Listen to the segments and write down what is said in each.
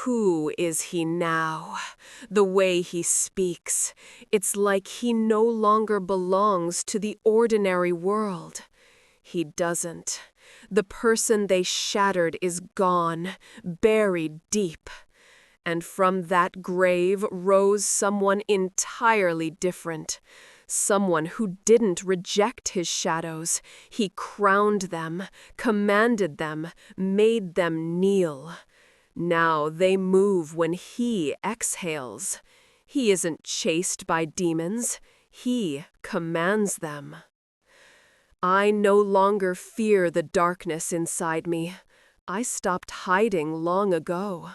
Who is he now? The way he speaks, it's like he no longer belongs to the ordinary world. He doesn't. The person they shattered is gone, buried deep. And from that grave rose someone entirely different. Someone who didn't reject his shadows. He crowned them, commanded them, made them kneel. Now they move when he exhales. He isn't chased by demons. He commands them. I no longer fear the darkness inside me. I stopped hiding long ago.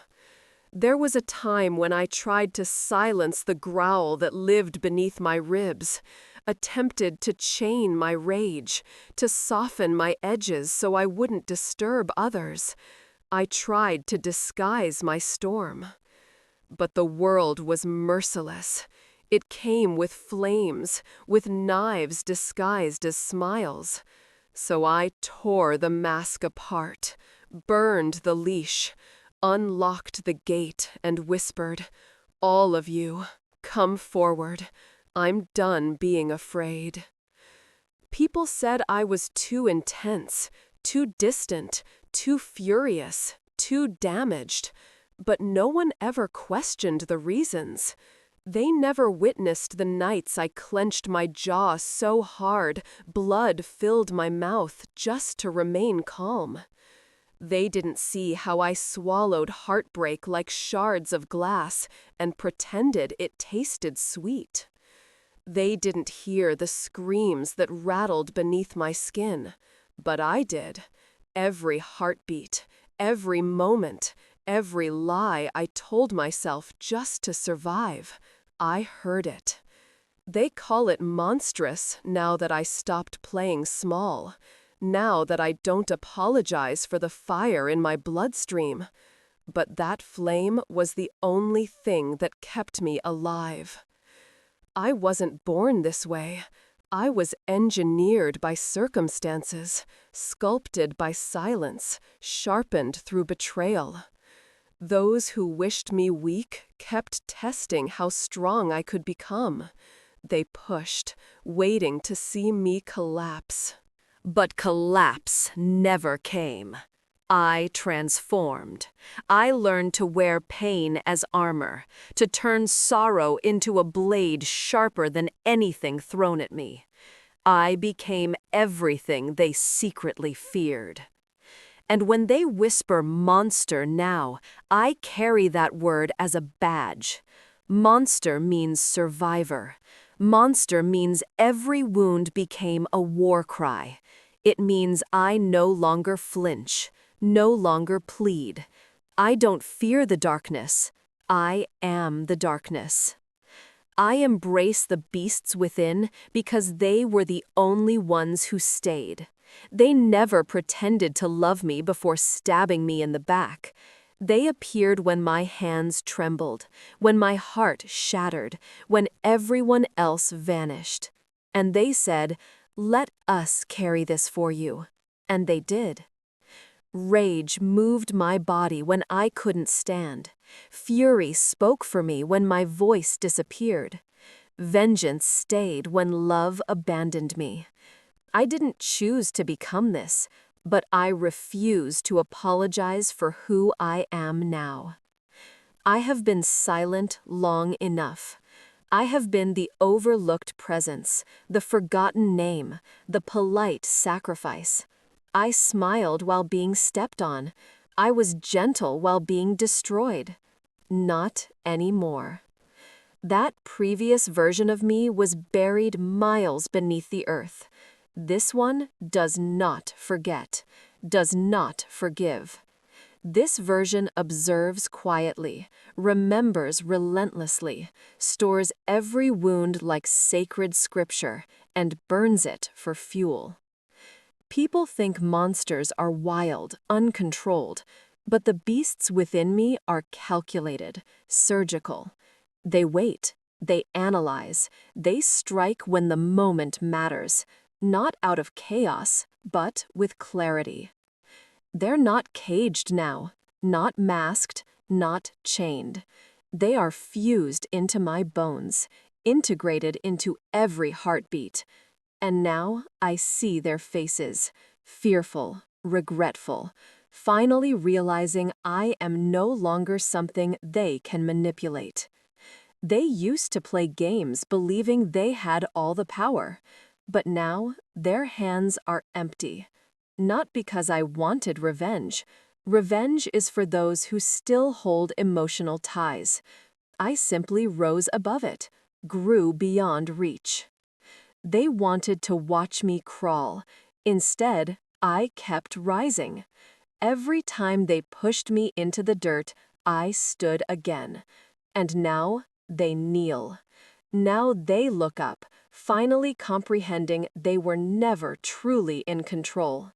There was a time when I tried to silence the growl that lived beneath my ribs, attempted to chain my rage, to soften my edges so I wouldn't disturb others. I tried to disguise my storm. But the world was merciless. It came with flames, with knives disguised as smiles. So I tore the mask apart, burned the leash, unlocked the gate and whispered, "All of you, come forward. I'm done being afraid." People said I was too intense, too distant, too furious, too damaged, but no one ever questioned the reasons. They never witnessed the nights I clenched my jaw so hard, blood filled my mouth just to remain calm. They didn't see how I swallowed heartbreak like shards of glass and pretended it tasted sweet. They didn't hear the screams that rattled beneath my skin, but I did. Every heartbeat, every moment, every lie I told myself just to survive, I heard it. They call it monstrous now that I stopped playing small. Now that I don't apologize for the fire in my bloodstream. But that flame was the only thing that kept me alive. I wasn't born this way. I was engineered by circumstances, sculpted by silence, sharpened through betrayal. Those who wished me weak kept testing how strong I could become. They pushed, waiting to see me collapse. But collapse never came. I transformed. I learned to wear pain as armor, to turn sorrow into a blade sharper than anything thrown at me. I became everything they secretly feared. And when they whisper monster now, I carry that word as a badge. Monster means survivor. Monster means every wound became a war cry. It means I no longer flinch, no longer plead. I don't fear the darkness. I am the darkness. I embrace the beasts within because they were the only ones who stayed. They never pretended to love me before stabbing me in the back. They appeared when my hands trembled, when my heart shattered, when everyone else vanished. And they said, "Let us carry this for you." And they did. Rage moved my body when I couldn't stand. Fury spoke for me when my voice disappeared. Vengeance stayed when love abandoned me. I didn't choose to become this, but I refuse to apologize for who I am now. I have been silent long enough. I have been the overlooked presence, the forgotten name, the polite sacrifice. I smiled while being stepped on. I was gentle while being destroyed. Not anymore. That previous version of me was buried miles beneath the earth. This one does not forget, does not forgive. This version observes quietly, remembers relentlessly, stores every wound like sacred scripture, and burns it for fuel. People think monsters are wild, uncontrolled, but the beasts within me are calculated, surgical. They wait, they analyze, they strike when the moment matters, not out of chaos, but with clarity. They're not caged now, not masked, not chained. They are fused into my bones, integrated into every heartbeat. And now I see their faces, fearful, regretful, finally realizing I am no longer something they can manipulate. They used to play games believing they had all the power, but now their hands are empty. Not because I wanted revenge. Revenge is for those who still hold emotional ties. I simply rose above it, grew beyond reach. They wanted to watch me crawl. Instead, I kept rising. Every time they pushed me into the dirt, I stood again. And now they kneel. Now they look up, finally comprehending they were never truly in control.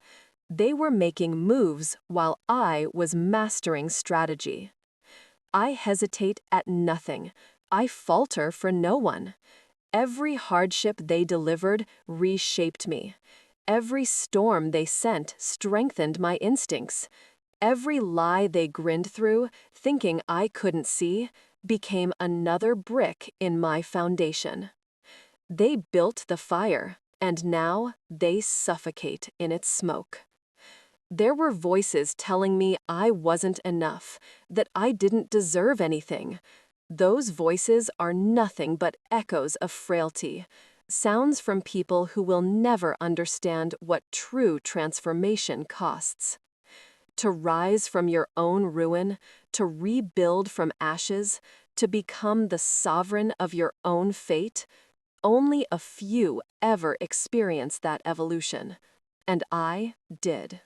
They were making moves while I was mastering strategy. I hesitate at nothing. I falter for no one. Every hardship they delivered reshaped me. Every storm they sent strengthened my instincts. Every lie they grinned through, thinking I couldn't see, became another brick in my foundation. They built the fire, and now they suffocate in its smoke. There were voices telling me I wasn't enough, that I didn't deserve anything. Those voices are nothing but echoes of frailty, sounds from people who will never understand what true transformation costs. To rise from your own ruin, to rebuild from ashes, to become the sovereign of your own fate, only a few ever experience that evolution. And I did.